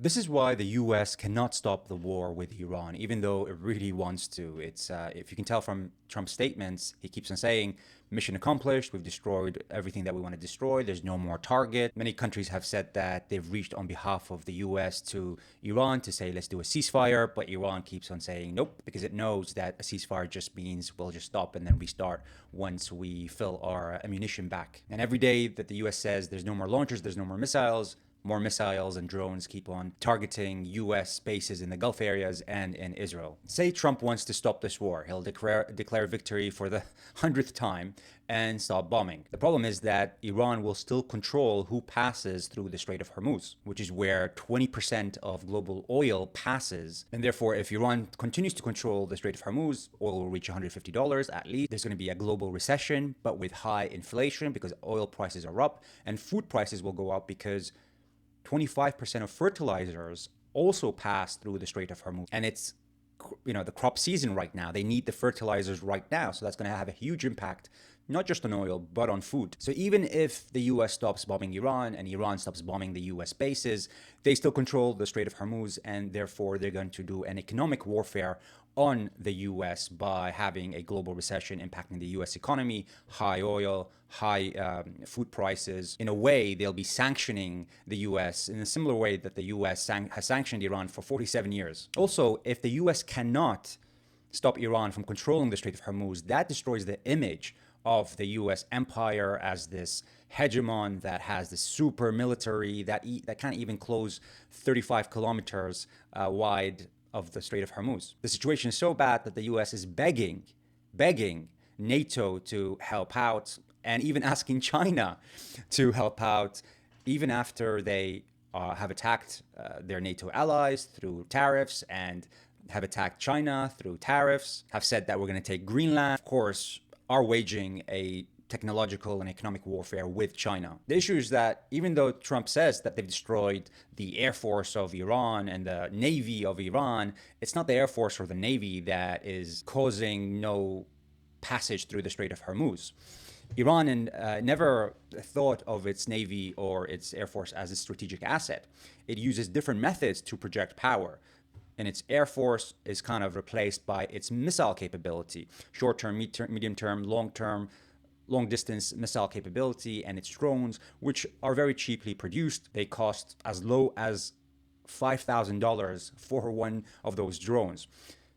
This is why the US cannot stop the war with Iran, even though it really wants to. It's if you can tell from Trump's statements, he keeps on saying, mission accomplished, we've destroyed everything that we want to destroy, there's no more target. Many countries have said that they've reached on behalf of the US to Iran to say, let's do a ceasefire, but Iran keeps on saying nope, because it knows that a ceasefire just means we'll just stop and then restart once we fill our ammunition back. And every day that the US says there's no more launchers, there's no more missiles and drones keep on targeting US bases in the Gulf areas and in Israel. Say Trump wants to stop this war. He'll declare victory for the 100th time and stop bombing. The problem is that Iran will still control who passes through the Strait of Hormuz, which is where 20% of global oil passes. And therefore, if Iran continues to control the Strait of Hormuz, oil will reach $150 at least. There's going to be a global recession, but with high inflation because oil prices are up, and food prices will go up because 25% of fertilizers also pass through the Strait of Hormuz. And it's, the crop season right now. They need the fertilizers right now. So that's going to have a huge impact, not just on oil, but on food. So even if the US stops bombing Iran and Iran stops bombing the US bases, they still control the Strait of Hormuz, and therefore they're going to do an economic warfare on the US by having a global recession impacting the US economy, high oil, high food prices. In a way, they'll be sanctioning the US in a similar way that the US has sanctioned Iran for 47 years. Also, if the US cannot stop Iran from controlling the Strait of Hormuz, that destroys the image of the US empire as this hegemon that has this super military that can't even close 35 kilometers wide of the Strait of Hormuz. The situation is so bad that the US is begging NATO to help out, and even asking China to help out, even after they have attacked their NATO allies through tariffs and have attacked China through tariffs, have said that we're going to take Greenland, of course, are waging a technological and economic warfare with China. The issue is that even though Trump says that they've destroyed the Air Force of Iran and the Navy of Iran, it's not the Air Force or the Navy that is causing no passage through the Strait of Hormuz. Iran never thought of its Navy or its Air Force as a strategic asset. It uses different methods to project power. And its Air Force is kind of replaced by its missile capability, short-term, medium-term, long-term, long-distance missile capability, and its drones, which are very cheaply produced. They cost as low as $5,000 for one of those drones.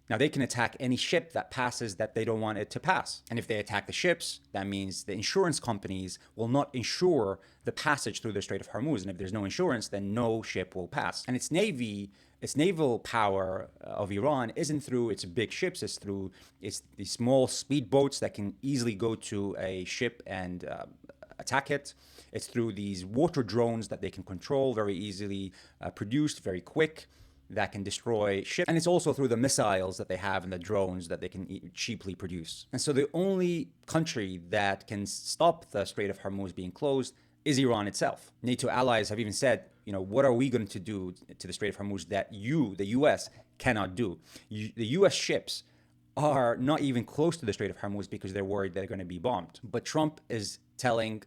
Now, they can attack any ship that passes that they don't want it to pass. And if they attack the ships, that means the insurance companies will not insure the passage through the Strait of Hormuz. And if there's no insurance, then no ship will pass. And its naval power of Iran isn't through its big ships, it's through these small speedboats that can easily go to a ship and attack it. It's through these water drones that they can control, very easily produced, very quick, that can destroy ships. And it's also through the missiles that they have and the drones that they can cheaply produce. And so the only country that can stop the Strait of Hormuz being closed is Iran itself. NATO allies have even said, what are we going to do to the Strait of Hormuz that the US, cannot do? The US ships are not even close to the Strait of Hormuz because they're worried they're going to be bombed. But Trump is telling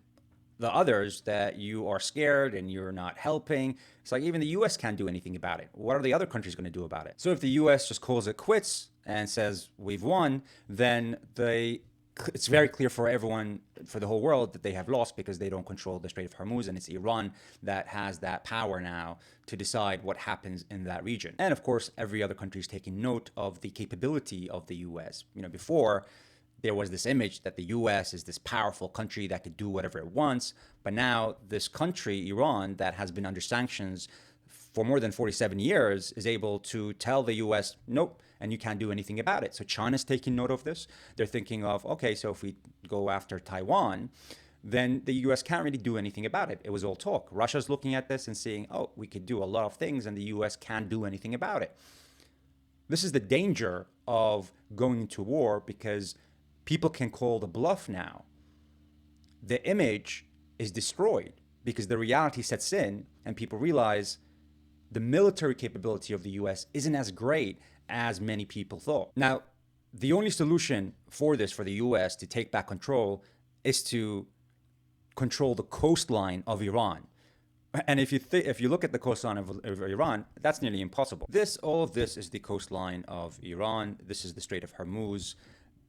the others that you are scared and you're not helping. It's like even the US can't do anything about it. What are the other countries going to do about it? So if the US just calls it quits and says we've won, then it's very clear for everyone, for the whole world, that they have lost because they don't control the Strait of Hormuz, and it's Iran that has that power now to decide what happens in that region. And of course, every other country is taking note of the capability of the US. Before, there was this image that the US is this powerful country that could do whatever it wants. But now this country, Iran, that has been under sanctions for more than 47 years, is able to tell the US, nope, and you can't do anything about it. So China's taking note of this. They're thinking of, okay, so if we go after Taiwan, then the US can't really do anything about it. It was all talk. Russia's looking at this and saying, oh, we could do a lot of things and the US can't do anything about it. This is the danger of going into war, because people can call the bluff now. The image is destroyed because the reality sets in and people realize the military capability of the US isn't as great as many people thought. Now, the only solution for this, for the US to take back control, is to control the coastline of Iran. And if you look at the coastline of Iran, that's nearly impossible. All of this is the coastline of Iran. This is the Strait of Hormuz.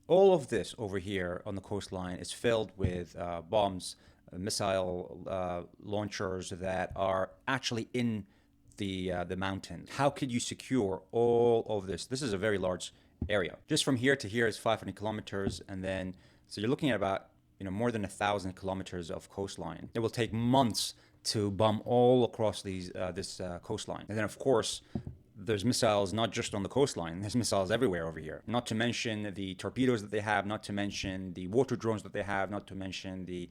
All of this over here on the coastline is filled with bombs, missile launchers that are actually in the mountains. How could you secure all of this? This is a very large area. Just from here to here is 500 kilometers, and then so you're looking at about more than 1,000 kilometers of coastline. It will take months to bomb all across this coastline, and then of course there's missiles not just on the coastline. There's missiles everywhere over here. Not to mention the torpedoes that they have. Not to mention the water drones that they have. Not to mention the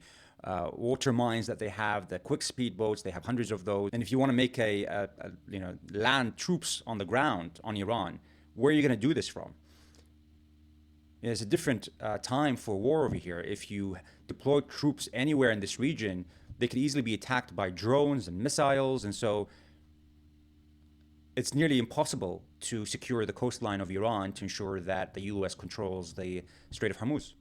water mines that they have, the quick speed boats. They have hundreds of those. And if you want to make land troops on the ground on Iran, where are you going to do this from? It's a different time for war over here. If you deploy troops anywhere in this region, they could easily be attacked by drones and missiles. And so it's nearly impossible to secure the coastline of Iran to ensure that the US controls the Strait of Hormuz.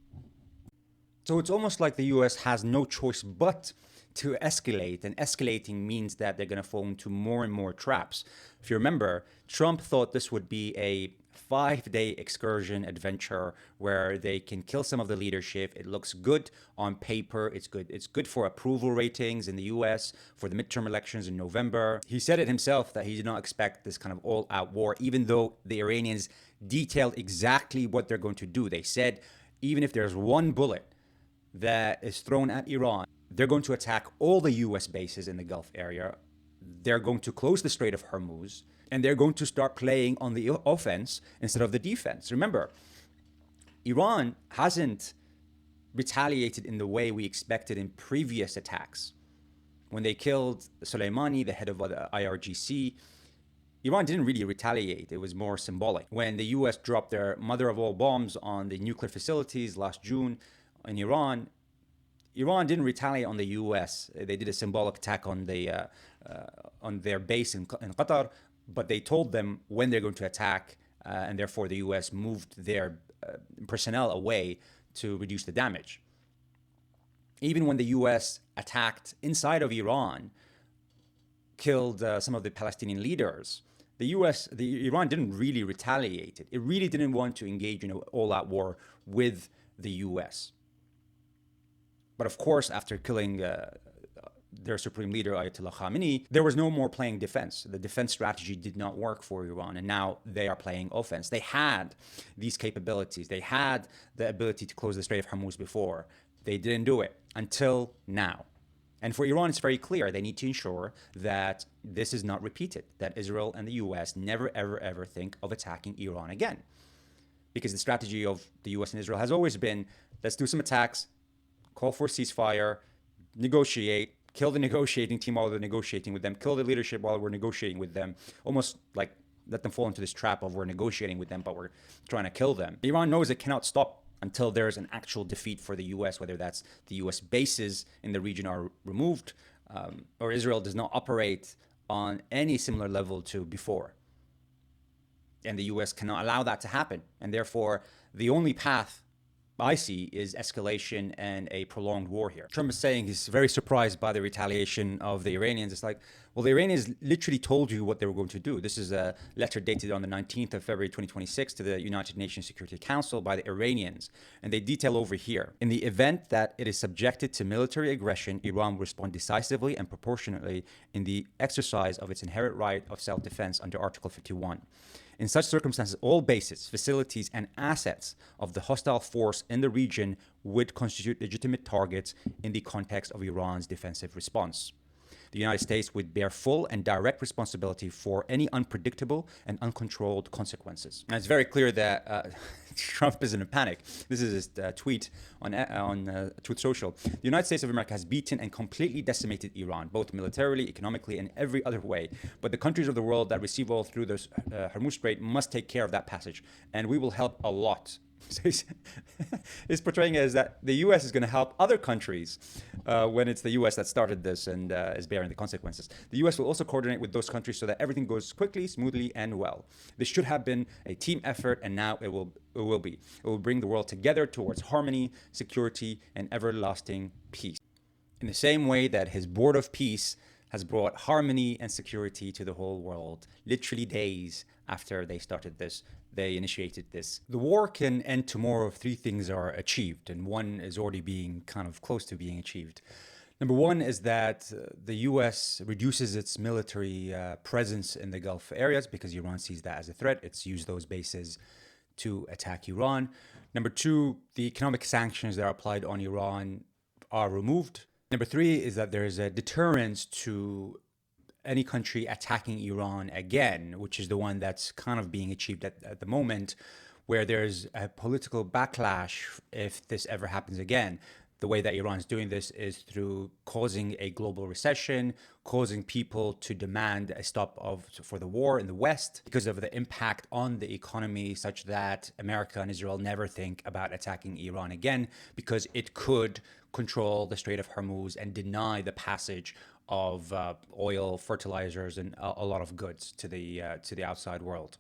So it's almost like the US has no choice but to escalate, and escalating means that they're going to fall into more and more traps. If you remember, Trump thought this would be a 5-day excursion adventure where they can kill some of the leadership. It looks good on paper. It's good for approval ratings in the US for the midterm elections in November. He said it himself that he did not expect this kind of all-out war, even though the Iranians detailed exactly what they're going to do. They said even if there's one bullet that is thrown at Iran, they're going to attack all the US bases in the Gulf area. They're going to close the Strait of Hormuz, and they're going to start playing on the offense instead of the defense. Remember, Iran hasn't retaliated in the way we expected in previous attacks. When they killed Soleimani, the head of the IRGC, Iran didn't really retaliate. It was more symbolic. When the US dropped their mother of all bombs on the nuclear facilities last June in Iran, Iran didn't retaliate on the US. They did a symbolic attack on their base in Qatar, but they told them when they're going to attack, and therefore the US moved their personnel away to reduce the damage. Even when the US attacked inside of Iran, killed some of the Palestinian leaders, Iran didn't really retaliate. It really didn't want to engage in an all-out war with the US. But of course, after killing their supreme leader, Ayatollah Khamenei, there was no more playing defense. The defense strategy did not work for Iran, and now they are playing offense. They had these capabilities. They had the ability to close the Strait of Hormuz before. They didn't do it until now. And for Iran, it's very clear. They need to ensure that this is not repeated, that Israel and the US never, ever, ever think of attacking Iran again. Because the strategy of the US and Israel has always been, let's do some attacks, call for ceasefire, negotiate, kill the negotiating team while they're negotiating with them, kill the leadership while we're negotiating with them, almost like let them fall into this trap of we're negotiating with them, but we're trying to kill them. Iran knows it cannot stop until there's an actual defeat for the US, whether that's the US bases in the region are removed, or Israel does not operate on any similar level to before. And the US cannot allow that to happen. And therefore, the only path I see is escalation and a prolonged war here. Trump is saying he's very surprised by the retaliation of the Iranians. It's like, well, the Iranians literally told you what they were going to do. This is a letter dated on the 19th of February 2026 to the United Nations Security Council by the Iranians. And they detail over here, in the event that it is subjected to military aggression, Iran will respond decisively and proportionately in the exercise of its inherent right of self-defense under Article 51. In such circumstances, all bases, facilities, and assets of the hostile force in the region would constitute legitimate targets in the context of Iran's defensive response. The United States would bear full and direct responsibility for any unpredictable and uncontrolled consequences. And it's very clear that Trump is in a panic. This is his tweet on Truth Social. The United States of America has beaten and completely decimated Iran, both militarily, economically, and every other way. But the countries of the world that receive oil through the Hormuz Strait must take care of that passage, and we will help a lot. So he's portraying it as that the U.S. is going to help other countries when it's the U.S. that started this and is bearing the consequences. The U.S. will also coordinate with those countries so that everything goes quickly, smoothly, and well. This should have been a team effort, and now it will be. It will bring the world together towards harmony, security, and everlasting peace. In the same way that his Board of Peace has brought harmony and security to the whole world. Literally days after they initiated this. The war can end tomorrow if three things are achieved, and one is already being kind of close to being achieved. Number one is that the US reduces its military presence in the Gulf areas because Iran sees that as a threat. It's used those bases to attack Iran. Number two, the economic sanctions that are applied on Iran are removed. Number three is that there is a deterrence to any country attacking Iran again, which is the one that's kind of being achieved at the moment, where there's a political backlash if this ever happens again. The way that Iran is doing this is through causing a global recession, causing people to demand a stop for the war in the West because of the impact on the economy, such that America and Israel never think about attacking Iran again because it could control the Strait of Hormuz and deny the passage of oil, fertilizers, and a lot of goods to the outside world.